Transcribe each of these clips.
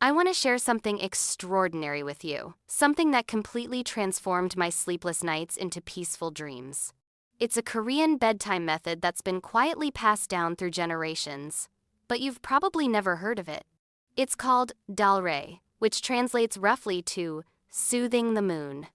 I want to share something extraordinary with you, something that completely transformed my sleepless nights into peaceful dreams. It's a Korean bedtime method that's been quietly passed down through generations, but you've probably never heard of it. It's called dalre, which translates roughly to soothing the moon.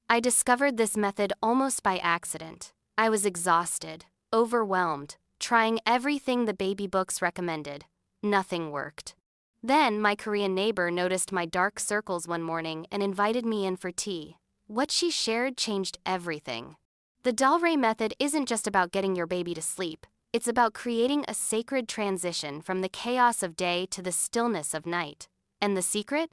I discovered this method almost by accident. I was exhausted, overwhelmed, trying everything the baby books recommended. Nothing worked. Then my Korean neighbor noticed my dark circles one morning and invited me in for tea. What she shared changed everything. The dalre method isn't just about getting your baby to sleep. It's about creating a sacred transition from the chaos of day to the stillness of night. And the secret?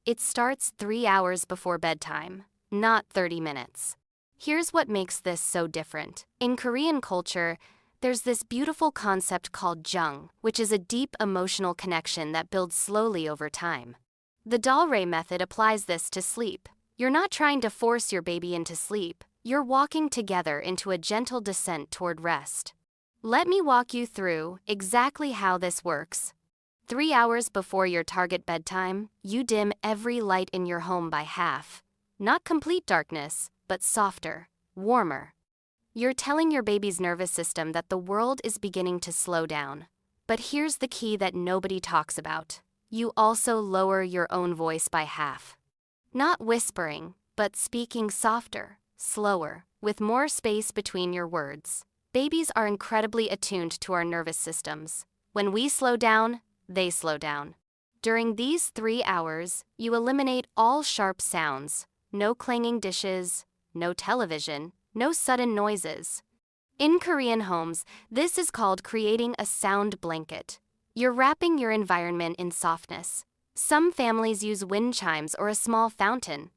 It starts 3 hours before bedtime, not 30 minutes. Here's what makes this so different. In Korean culture, there's this beautiful concept called jung, which is a deep emotional connection that builds slowly over time. The dalre method applies this to sleep. You're not trying to force your baby into sleep. You're walking together into a gentle descent toward rest. Let me walk you through exactly how this works. 3 hours before your target bedtime, you dim every light in your home by half. Not complete darkness, but softer, warmer. You're telling your baby's nervous system that the world is beginning to slow down. But here's the key that nobody talks about. You also lower your own voice by half. Not whispering, but speaking softer, slower, with more space between your words. Babies are incredibly attuned to our nervous systems. When we slow down, they slow down. During these 3 hours, you eliminate all sharp sounds. No clanging dishes, no television, no sudden noises. In Korean homes, this is called creating a sound blanket. You're wrapping your environment in softness. Some families use wind chimes or a small fountain.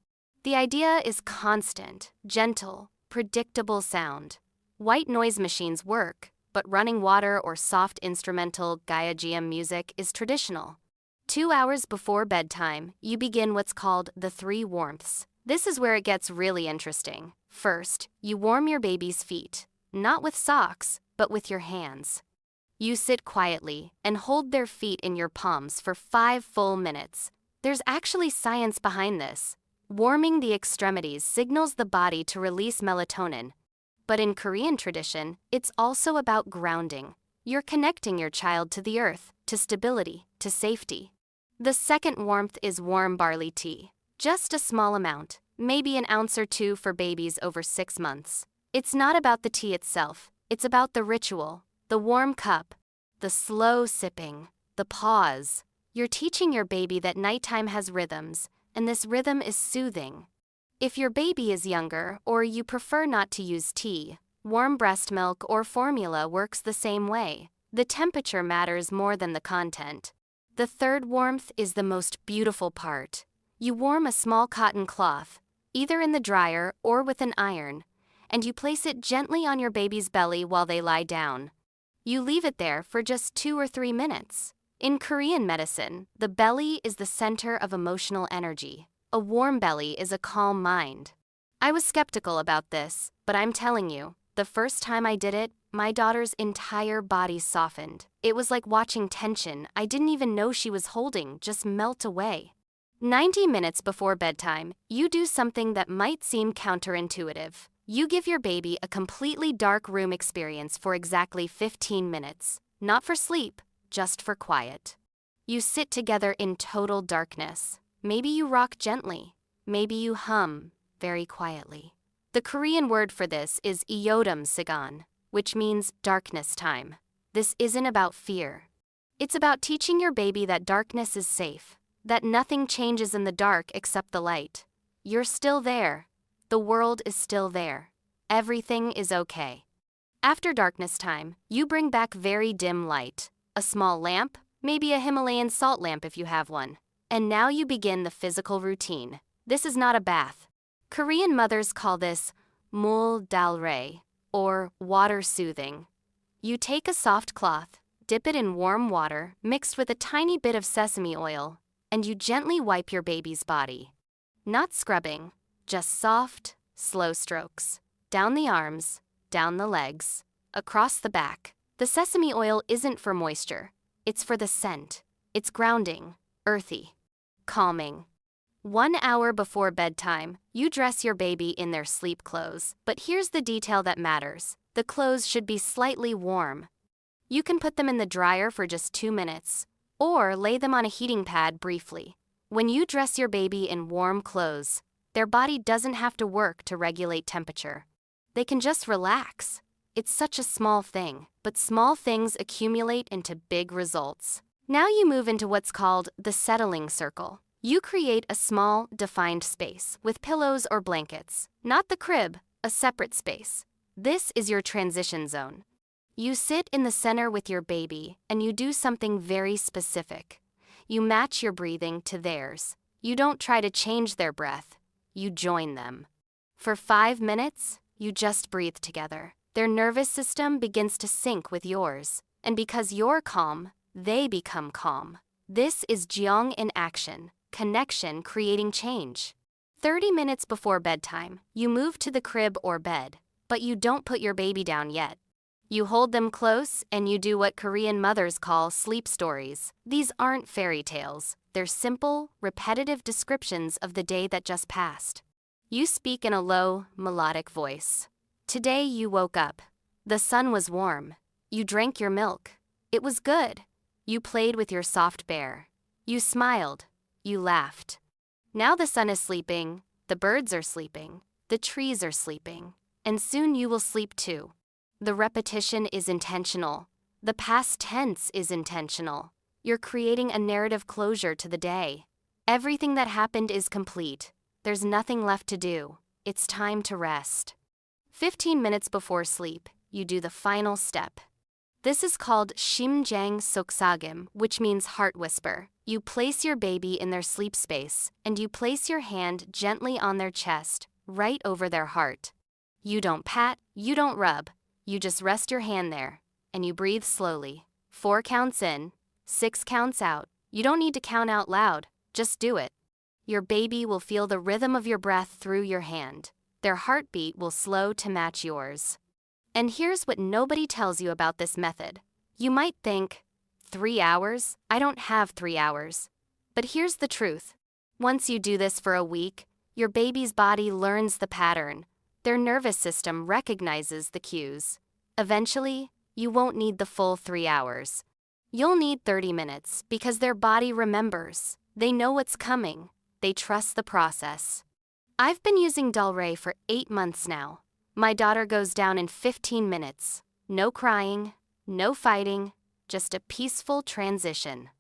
The idea is constant, gentle, predictable sound. White noise machines work, but running water or soft instrumental gayagyeom music is traditional. 2 hours before bedtime, you begin what's called the 3 warmths. This is where it gets really interesting. First, you warm your baby's feet, not with socks, but with your hands. You sit quietly and hold their feet in your palms for 5 full minutes. There's actually science behind this. Warming the extremities signals the body to release melatonin. But in Korean tradition, it's also about grounding. You're connecting your child to the earth, to stability, to safety. The second warmth is warm barley tea. Just a small amount, maybe an ounce or 2 for babies over 6 months. It's not about the tea itself, it's about the ritual, the warm cup, the slow sipping, the pause. You're teaching your baby that nighttime has rhythms, and this rhythm is soothing. If your baby is younger or you prefer not to use tea, warm breast milk or formula works the same way. The temperature matters more than the content. The third warmth is the most beautiful part. You warm a small cotton cloth, either in the dryer or with an iron, and you place it gently on your baby's belly while they lie down. You leave it there for just 2 or 3 minutes. In Korean medicine, the belly is the center of emotional energy. A warm belly is a calm mind. I was skeptical about this, but I'm telling you, the first time I did it, my daughter's entire body softened. It was like watching tension I didn't even know she was holding just melt away. 90 minutes before bedtime, you do something that might seem counterintuitive. You give your baby a completely dark room experience for exactly 15 minutes. Not for sleep, just for quiet. You sit together in total darkness. Maybe you rock gently. Maybe you hum very quietly. The Korean word for this is iodum sigan, which means darkness time. This isn't about fear. It's about teaching your baby that darkness is safe. That nothing changes in the dark except the light. You're still there. The world is still there. Everything is okay. After darkness time, you bring back very dim light. A small lamp, maybe a Himalayan salt lamp if you have one. And now you begin the physical routine. This is not a bath. Korean mothers call this mul dalre, or water soothing. You take a soft cloth, dip it in warm water mixed with a tiny bit of sesame oil, and you gently wipe your baby's body. Not scrubbing, just soft, slow strokes. Down the arms, down the legs, across the back. The sesame oil isn't for moisture. It's for the scent. It's grounding, earthy. calming. 1 hour before bedtime, you dress your baby in their sleep clothes. But here's the detail that matters. The clothes should be slightly warm. You can put them in the dryer for just 2 minutes, or lay them on a heating pad briefly. When you dress your baby in warm clothes, their body doesn't have to work to regulate temperature. They can just relax. It's such a small thing, but small things accumulate into big results. Now you move into what's called the settling circle. You create a small, defined space with pillows or blankets, not the crib, a separate space. This is your transition zone. You sit in the center with your baby and you do something very specific. You match your breathing to theirs. You don't try to change their breath, you join them. For 5 minutes, you just breathe together. Their nervous system begins to sync with yours, and because you're calm, they become calm. This is Jeong in action, connection creating change. 30 minutes before bedtime, you move to the crib or bed, but you don't put your baby down yet. You hold them close and you do what Korean mothers call sleep stories. These aren't fairy tales. They're simple, repetitive descriptions of the day that just passed. You speak in a low, melodic voice. Today you woke up. The sun was warm. You drank your milk. It was good. You played with your soft bear. You smiled. You laughed. Now the sun is sleeping, the birds are sleeping, the trees are sleeping, and soon you will sleep too. The repetition is intentional. The past tense is intentional. You're creating a narrative closure to the day. Everything that happened is complete. There's nothing left to do. It's time to rest. 15 minutes before sleep, you do the final step. This is called 심장 속삭임, which means heart whisper. You place your baby in their sleep space, and you place your hand gently on their chest, right over their heart. You don't pat, you don't rub. You just rest your hand there, and you breathe slowly. 4 counts in, 6 counts out. You don't need to count out loud, just do it. Your baby will feel the rhythm of your breath through your hand. Their heartbeat will slow to match yours. And here's what nobody tells you about this method. You might think, 3 hours? I don't have 3 hours. But here's the truth. Once you do this for a week, your baby's body learns the pattern. Their nervous system recognizes the cues. Eventually, you won't need the full 3 hours. You'll need 30 minutes because their body remembers. They know what's coming. They trust the process. I've been using Dalray for 8 months now. My daughter goes down in 15 minutes. No crying, no fighting, just a peaceful transition.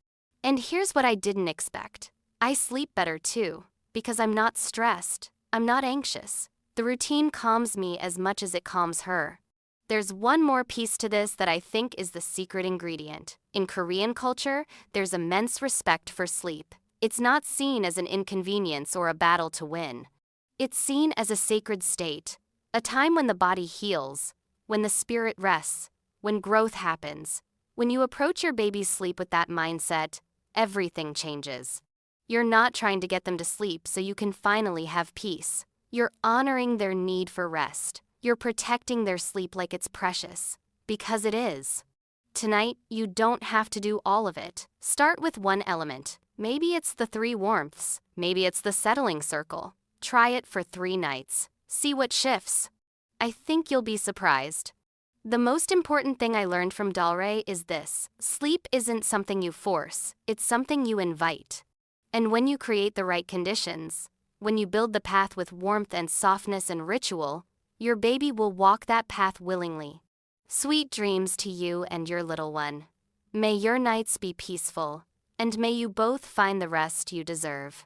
And here's what I didn't expect. I sleep better too, because I'm not stressed. I'm not anxious. The routine calms me as much as it calms her. There's one more piece to this that I think is the secret ingredient. In Korean culture, there's immense respect for sleep. It's not seen as an inconvenience or a battle to win. It's seen as a sacred state, a time when the body heals, when the spirit rests, when growth happens. When you approach your baby's sleep with that mindset, everything changes. You're not trying to get them to sleep so you can finally have peace. You're honoring their need for rest. You're protecting their sleep like it's precious, because it is. Tonight, you don't have to do all of it. Start with one element. Maybe it's the 3 warmths. Maybe it's the settling circle. Try it for 3 nights. See what shifts. I think you'll be surprised. The most important thing I learned from Dalray is this. Sleep isn't something you force. It's something you invite. And when you create the right conditions, when you build the path with warmth and softness and ritual, your baby will walk that path willingly. Sweet dreams to you and your little one. May your nights be peaceful, and may you both find the rest you deserve.